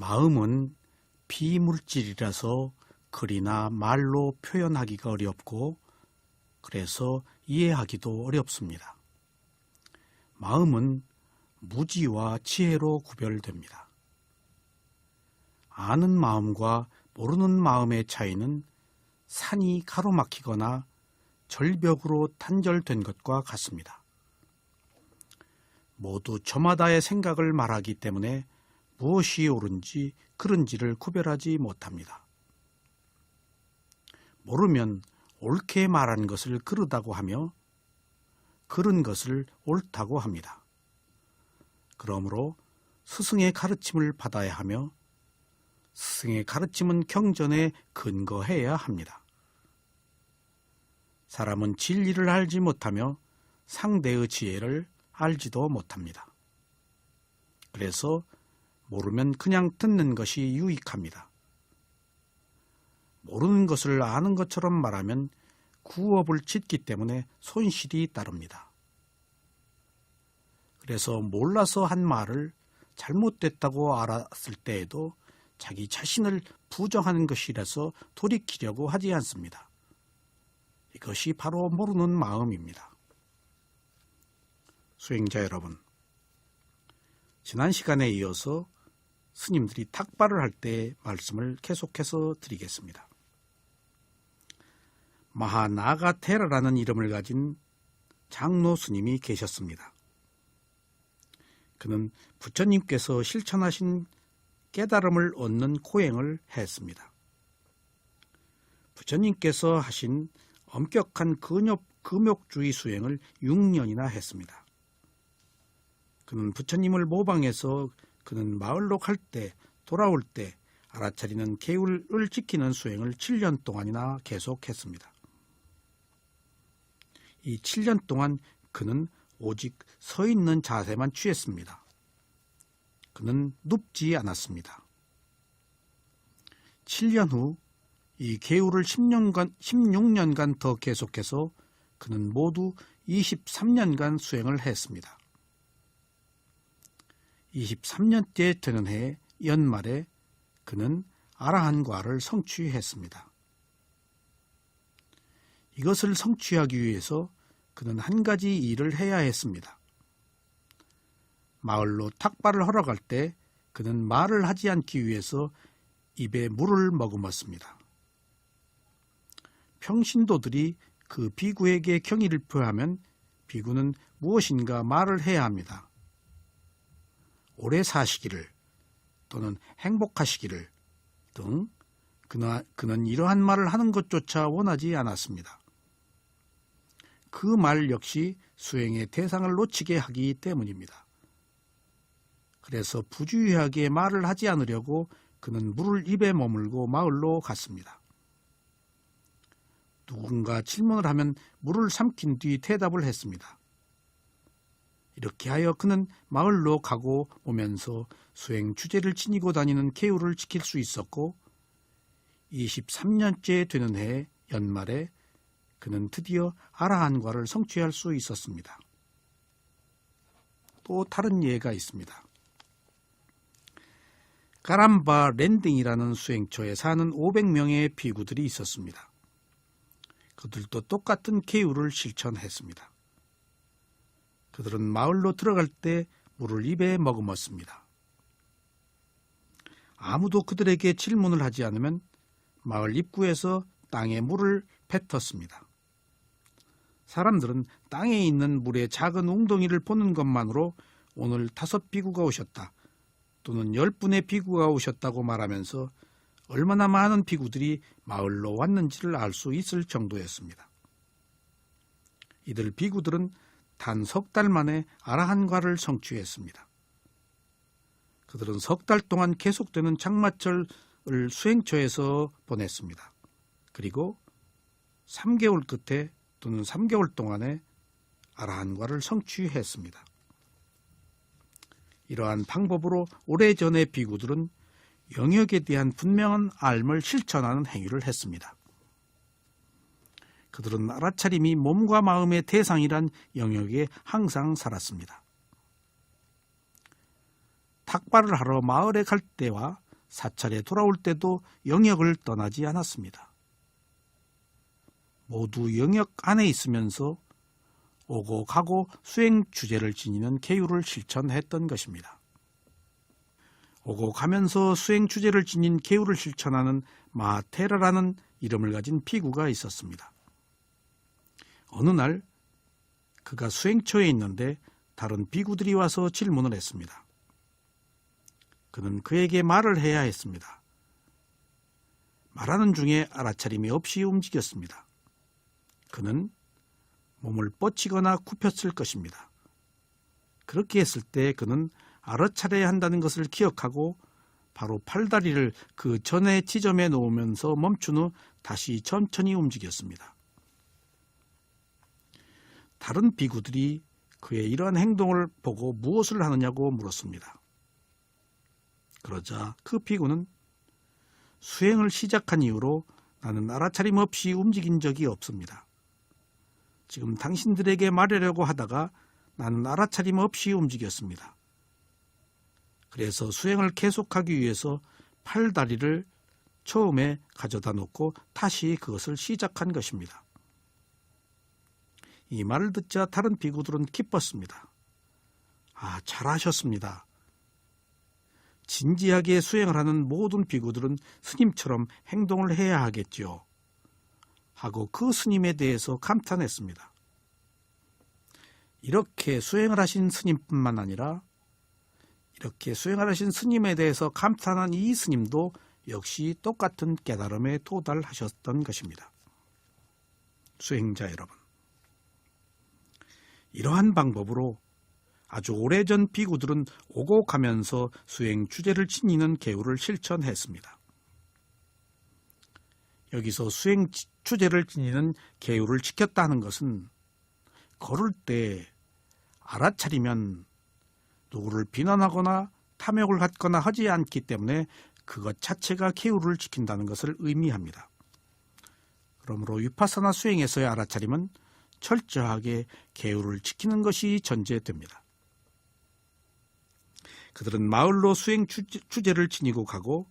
마음은 비물질이라서 글이나 말로 표현하기가 어렵고 그래서 이해하기도 어렵습니다. 마음은 무지와 지혜로 구별됩니다. 아는 마음과 모르는 마음의 차이는 산이 가로막히거나 절벽으로 단절된 것과 같습니다. 모두 저마다의 생각을 말하기 때문에 무엇이 옳은지 그른지를 구별하지 못합니다. 모르면 옳게 말한 것을 그르다고 하며 그른 것을 옳다고 합니다. 그러므로 스승의 가르침을 받아야 하며 스승의 가르침은 경전에 근거해야 합니다. 사람은 진리를 알지 못하며 상대의 지혜를 알지도 못합니다. 그래서 모르면 그냥 듣는 것이 유익합니다. 모르는 것을 아는 것처럼 말하면 구업을 짓기 때문에 손실이 따릅니다. 그래서 몰라서 한 말을 잘못됐다고 알았을 때에도 자기 자신을 부정하는 것이라서 돌이키려고 하지 않습니다. 이것이 바로 모르는 마음입니다. 수행자 여러분, 지난 시간에 이어서 스님들이 탁발을 할 때 말씀을 계속해서 드리겠습니다. 마하나가테라라는 이름을 가진 장로 스님이 계셨습니다. 그는 부처님께서 실천하신 깨달음을 얻는 고행을 했습니다. 부처님께서 하신 엄격한 금욕주의 수행을 6년이나 했습니다. 그는 부처님을 모방해서 그는 마을로 갈 때, 돌아올 때 알아차리는 계율을 지키는 수행을 7년 동안이나 계속했습니다. 이 7년 동안 그는 오직 서 있는 자세만 취했습니다. 그는 눕지 않았습니다. 7년 후 이 계율을 16년간 더 계속해서 그는 모두 23년간 수행을 했습니다. 23년째 되는 해 연말에 그는 아라한과를 성취했습니다. 이것을 성취하기 위해서 그는 한 가지 일을 해야 했습니다. 마을로 탁발을 하러 갈 때 그는 말을 하지 않기 위해서 입에 물을 머금었습니다. 평신도들이 그 비구에게 경의를 표하면 비구는 무엇인가 말을 해야 합니다. 오래 사시기를 또는 행복하시기를 등 그는 이러한 말을 하는 것조차 원하지 않았습니다. 그 말 역시 수행의 대상을 놓치게 하기 때문입니다. 그래서 부주의하게 말을 하지 않으려고 그는 물을 입에 머물고 마을로 갔습니다. 누군가 질문을 하면 물을 삼킨 뒤 대답을 했습니다. 이렇게 하여 그는 마을로 가고 오면서 수행 주제를 지니고 다니는 계율을 지킬 수 있었고 23년째 되는 해 연말에 그는 드디어 아라한과를 성취할 수 있었습니다. 또 다른 예가 있습니다. 까람바 랜딩이라는 수행처에 사는 500명의 비구들이 있었습니다. 그들도 똑같은 계율을 실천했습니다. 그들은 마을로 들어갈 때 물을 입에 머금었습니다. 아무도 그들에게 질문을 하지 않으면 마을 입구에서 땅에 물을 뱉었습니다. 사람들은 땅에 있는 물의 작은 웅덩이를 보는 것만으로 오늘 5비구가 오셨다 또는 10분의 비구가 오셨다고 말하면서 얼마나 많은 비구들이 마을로 왔는지를 알 수 있을 정도였습니다. 이들 비구들은 단 3달 만에 아라한과를 성취했습니다. 그들은 3달 동안 계속되는 장마철을 수행처에서 보냈습니다. 그리고 3개월 끝에 또는 3개월 동안에 아라한과를 성취했습니다. 이러한 방법으로 오래전의 비구들은 영역에 대한 분명한 알을 실천하는 행위를 했습니다. 그들은 알아차림이 몸과 마음의 대상이란 영역에 항상 살았습니다. 탁발을 하러 마을에 갈 때와 사찰에 돌아올 때도 영역을 떠나지 않았습니다. 모두 영역 안에 있으면서 오고 가고 수행 주제를 지니는 계율을 실천했던 것입니다. 오고 가면서 수행 주제를 지닌 계율을 실천하는 마테라라는 이름을 가진 비구가 있었습니다. 어느 날 그가 수행처에 있는데 다른 비구들이 와서 질문을 했습니다. 그는 그에게 말을 해야 했습니다. 말하는 중에 알아차림이 없이 움직였습니다. 그는 몸을 뻗치거나 굽혔을 것입니다. 그렇게 했을 때 그는 알아차려야 한다는 것을 기억하고 바로 팔다리를 그 전의 지점에 놓으면서 멈춘 후 다시 천천히 움직였습니다. 다른 비구들이 그의 이러한 행동을 보고 무엇을 하느냐고 물었습니다. 그러자 그 비구는 수행을 시작한 이후로 나는 알아차림 없이 움직인 적이 없습니다. 지금 당신들에게 말하려고 하다가 나는 알아차림 없이 움직였습니다. 그래서 수행을 계속하기 위해서 팔다리를 처음에 가져다 놓고 다시 그것을 시작한 것입니다. 이 말을 듣자 다른 비구들은 기뻤습니다. 아, 잘하셨습니다. 진지하게 수행을 하는 모든 비구들은 스님처럼 행동을 해야 하겠지요. 하고 그 스님에 대해서 감탄했습니다. 이렇게 수행을 하신 스님뿐만 아니라 이렇게 수행을 하신 스님에 대해서 감탄한 이 스님도 역시 똑같은 깨달음에 도달하셨던 것입니다. 수행자 여러분, 이러한 방법으로 아주 오래전 비구들은 오고 가면서 수행 주제를 지니는 계율을 실천했습니다. 여기서 수행 주제를 지니는 계율을 지켰다는 것은 걸을 때 알아차리면 누구를 비난하거나 탐욕을 갖거나 하지 않기 때문에 그것 자체가 계율을 지킨다는 것을 의미합니다. 그러므로 위파사나 수행에서의 알아차림은 철저하게 계율을 지키는 것이 전제됩니다. 그들은 마을로 수행 주제를 지니고 가고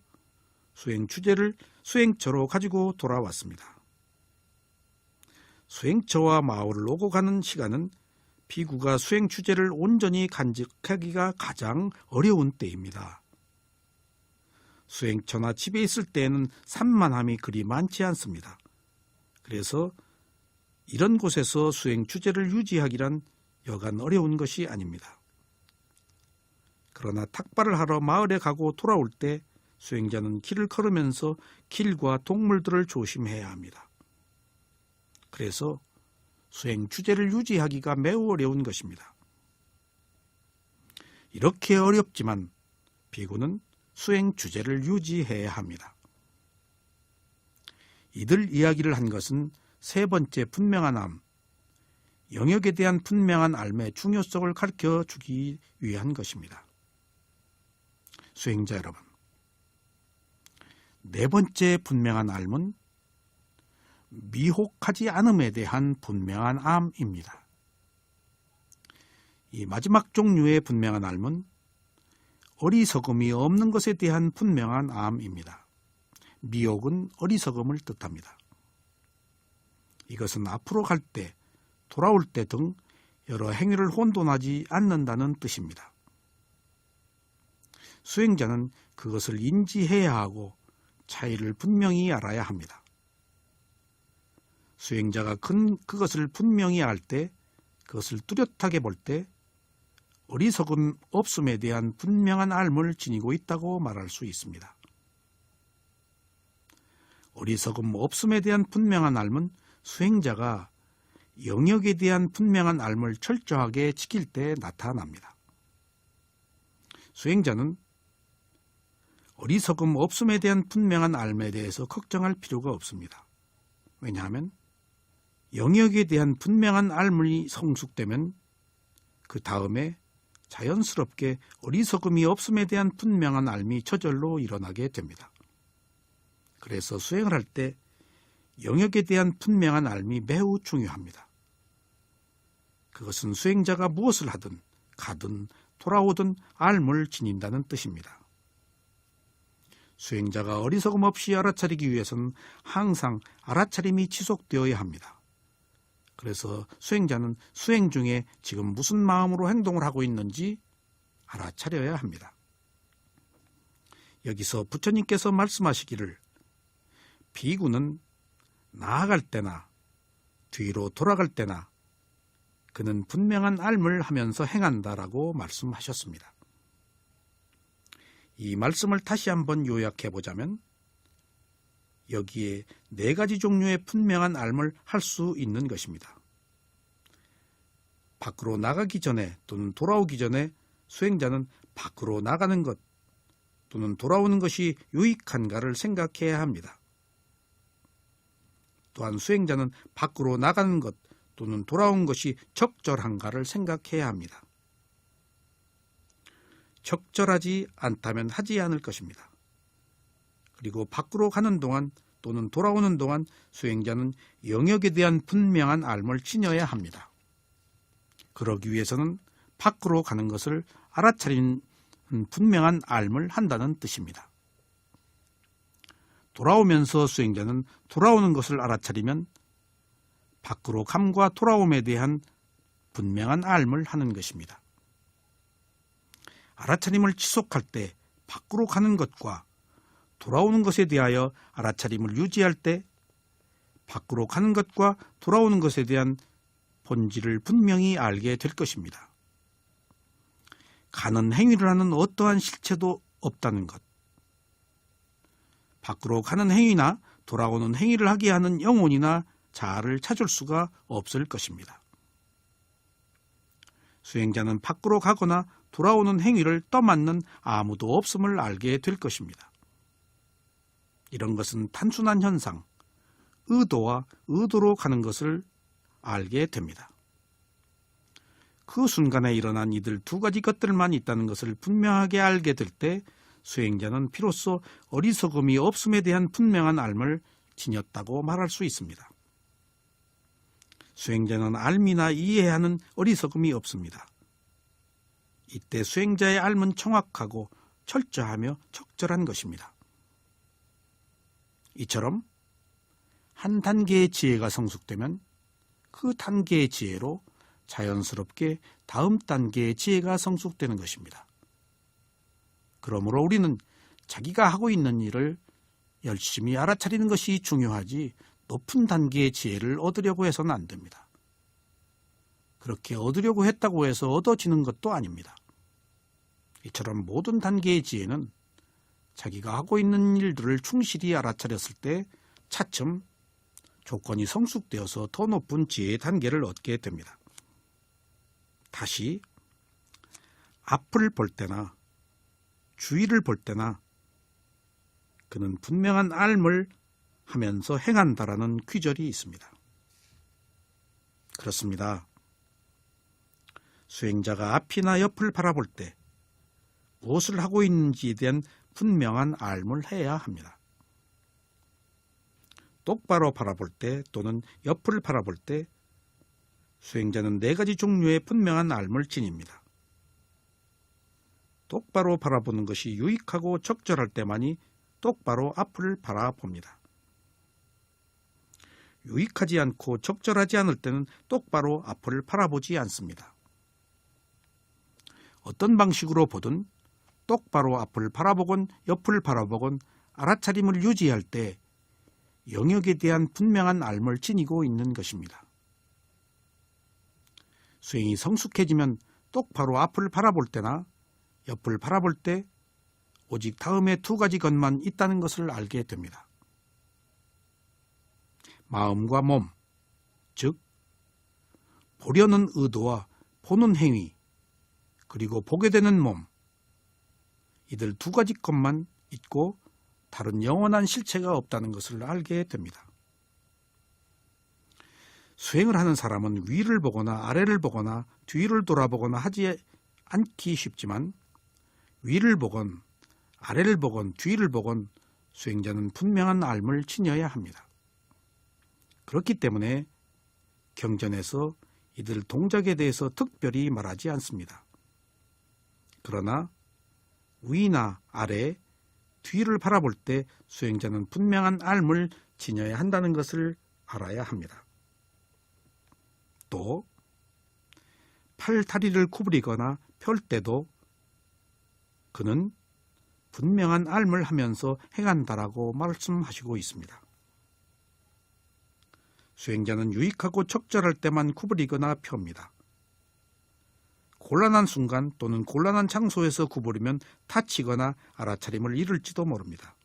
수행 주제를 수행처로 가지고 돌아왔습니다. 수행처와 마을을 오고 가는 시간은 비구가 수행 주제를 온전히 간직하기가 가장 어려운 때입니다. 수행처나 집에 있을 때에는 산만함이 그리 많지 않습니다. 그래서 이런 곳에서 수행 주제를 유지하기란 여간 어려운 것이 아닙니다. 그러나 탁발을 하러 마을에 가고 돌아올 때 수행자는 길을 걸으면서 길과 동물들을 조심해야 합니다. 그래서 수행 주제를 유지하기가 매우 어려운 것입니다. 이렇게 어렵지만 비구는 수행 주제를 유지해야 합니다. 이들 이야기를 한 것은 세 번째 분명한 암, 영역에 대한 분명한 알의 중요성을 가르쳐 주기 위한 것입니다. 수행자 여러분, 네 번째 분명한 암은 미혹하지 않음에 대한 분명한 암입니다. 이 마지막 종류의 분명한 암은 어리석음이 없는 것에 대한 분명한 암입니다. 미혹은 어리석음을 뜻합니다. 이것은 앞으로 갈 때, 돌아올 때 등 여러 행위를 혼돈하지 않는다는 뜻입니다. 수행자는 그것을 인지해야 하고 차이를 분명히 알아야 합니다. 수행자가 그것을 분명히 알 때, 그것을 뚜렷하게 볼 때 어리석음 없음에 대한 분명한 알을 지니고 있다고 말할 수 있습니다. 어리석음 없음에 대한 분명한 알은 수행자가 영역에 대한 분명한 알을 철저하게 지킬 때 나타납니다. 수행자는 어리석음 없음에 대한 분명한 알에 대해서 걱정할 필요가 없습니다. 왜냐하면 영역에 대한 분명한 알이 성숙되면 그 다음에 자연스럽게 어리석음이 없음에 대한 분명한 알이 저절로 일어나게 됩니다. 그래서 수행을 할 때 영역에 대한 분명한 알이 매우 중요합니다. 그것은 수행자가 무엇을 하든 가든 돌아오든 알을 지닌다는 뜻입니다. 수행자가 어리석음 없이 알아차리기 위해서는 항상 알아차림이 지속되어야 합니다. 그래서 수행자는 수행 중에 지금 무슨 마음으로 행동을 하고 있는지 알아차려야 합니다. 여기서 부처님께서 말씀하시기를 비구는 나아갈 때나 뒤로 돌아갈 때나 그는 분명한 알을 하면서 행한다라고 말씀하셨습니다. 이 말씀을 다시 한번 요약해 보자면 여기에 4가지 종류의 분명한 알을 할 수 있는 것입니다. 밖으로 나가기 전에 또는 돌아오기 전에 수행자는 밖으로 나가는 것 또는 돌아오는 것이 유익한가를 생각해야 합니다. 또한 수행자는 밖으로 나가는 것 또는 돌아온 것이 적절한가를 생각해야 합니다. 적절하지 않다면 하지 않을 것입니다. 그리고 밖으로 가는 동안 또는 돌아오는 동안 수행자는 영역에 대한 분명한 알을 지녀야 합니다. 그러기 위해서는 밖으로 가는 것을 알아차린 분명한 알을 한다는 뜻입니다. 돌아오면서 수행자는 돌아오는 것을 알아차리면 밖으로 감과 돌아옴에 대한 분명한 알을 하는 것입니다. 알아차림을 지속할 때 밖으로 가는 것과 돌아오는 것에 대하여 알아차림을 유지할 때 밖으로 가는 것과 돌아오는 것에 대한 본질을 분명히 알게 될 것입니다. 가는 행위를 하는 어떠한 실체도 없다는 것. 밖으로 가는 행위나 돌아오는 행위를 하게 하는 영혼이나 자아를 찾을 수가 없을 것입니다. 수행자는 밖으로 가거나 돌아오는 행위를 떠맡는 아무도 없음을 알게 될 것입니다. 이런 것은 단순한 현상, 의도와 의도로 가는 것을 알게 됩니다. 그 순간에 일어난 이들 2가지 것들만 있다는 것을 분명하게 알게 될 때 수행자는 비로소 어리석음이 없음에 대한 분명한 알을 지녔다고 말할 수 있습니다. 수행자는 알미나 이해하는 어리석음이 없습니다. 이때 수행자의 알은 정확하고 철저하며 적절한 것입니다. 이처럼 한 단계의 지혜가 성숙되면 그 단계의 지혜로 자연스럽게 다음 단계의 지혜가 성숙되는 것입니다. 그러므로 우리는 자기가 하고 있는 일을 열심히 알아차리는 것이 중요하지 높은 단계의 지혜를 얻으려고 해서는 안 됩니다. 그렇게 얻으려고 했다고 해서 얻어지는 것도 아닙니다. 이처럼 모든 단계의 지혜는 자기가 하고 있는 일들을 충실히 알아차렸을 때 차츰 조건이 성숙되어서 더 높은 지혜의 단계를 얻게 됩니다. 다시 앞을 볼 때나 주위를 볼 때나 그는 분명한 알을 하면서 행한다라는 귀절이 있습니다. 그렇습니다. 수행자가 앞이나 옆을 바라볼 때 무엇을 하고 있는지에 대한 분명한 알을 해야 합니다. 똑바로 바라볼 때 또는 옆을 바라볼 때 수행자는 4가지 종류의 분명한 알을 지닙니다. 똑바로 바라보는 것이 유익하고 적절할 때만이 똑바로 앞을 바라봅니다. 유익하지 않고 적절하지 않을 때는 똑바로 앞을 바라보지 않습니다. 어떤 방식으로 보든 똑바로 앞을 바라보건 옆을 바라보건 알아차림을 유지할 때 영역에 대한 분명한 알을 지니고 있는 것입니다. 수행이 성숙해지면 똑바로 앞을 바라볼 때나 옆을 바라볼 때 오직 다음에 2가지 것만 있다는 것을 알게 됩니다. 마음과 몸, 즉 보려는 의도와 보는 행위, 그리고 보게 되는 몸, 이들 2가지 것만 있고 다른 영원한 실체가 없다는 것을 알게 됩니다. 수행을 하는 사람은 위를 보거나 아래를 보거나 뒤를 돌아보거나 하지 않기 쉽지만 위를 보건 아래를 보건 뒤를 보건 수행자는 분명한 알을 지녀야 합니다. 그렇기 때문에 경전에서 이들 동작에 대해서 특별히 말하지 않습니다. 그러나 위나 아래, 뒤를 바라볼 때 수행자는 분명한 삶을 지녀야 한다는 것을 알아야 합니다. 또 팔 다리를 구부리거나 펼 때도 그는 분명한 삶을 하면서 행한다라고 말씀하시고 있습니다. 수행자는 유익하고 적절할 때만 구부리거나 펴니다. 곤란한 순간 또는 곤란한 장소에서 구부리면 다치거나 알아차림을 잃을지도 모릅니다.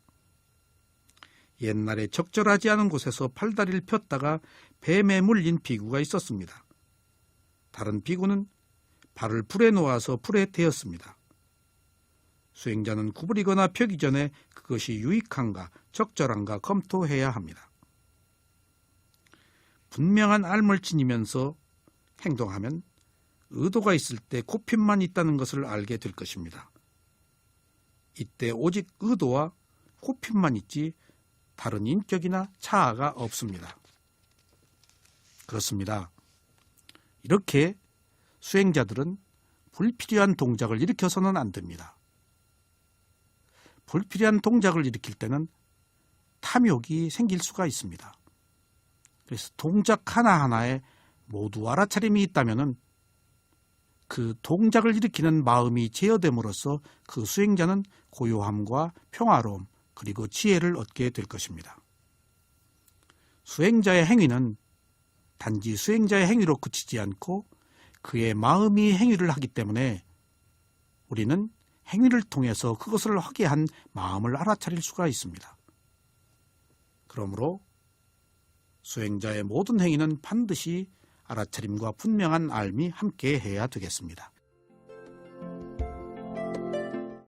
옛날에 적절하지 않은 곳에서 팔다리를 폈다가 뱀에 물린 비구가 있었습니다. 다른 비구는 발을 불에 놓아서 불에 태웠습니다. 수행자는 구부리거나 펴기 전에 그것이 유익한가 적절한가 검토해야 합니다. 분명한 삶을 지니면서 행동하면 의도가 있을 때 굽힘만 있다는 것을 알게 될 것입니다. 이때 오직 의도와 굽힘만 있지 다른 인격이나 자아가 없습니다. 그렇습니다. 이렇게 수행자들은 불필요한 동작을 일으켜서는 안 됩니다. 불필요한 동작을 일으킬 때는 탐욕이 생길 수가 있습니다. 그래서 동작 하나하나에 모두 알아차림이 있다면 그 동작을 일으키는 마음이 제어됨으로써 그 수행자는 고요함과 평화로움 그리고 지혜를 얻게 될 것입니다. 수행자의 행위는 단지 수행자의 행위로 그치지 않고 그의 마음이 행위를 하기 때문에 우리는 행위를 통해서 그것을 하게 한 마음을 알아차릴 수가 있습니다. 그러므로 수행자의 모든 행위는 반드시 알아차림과 분명한 삶이 함께 해야 되겠습니다.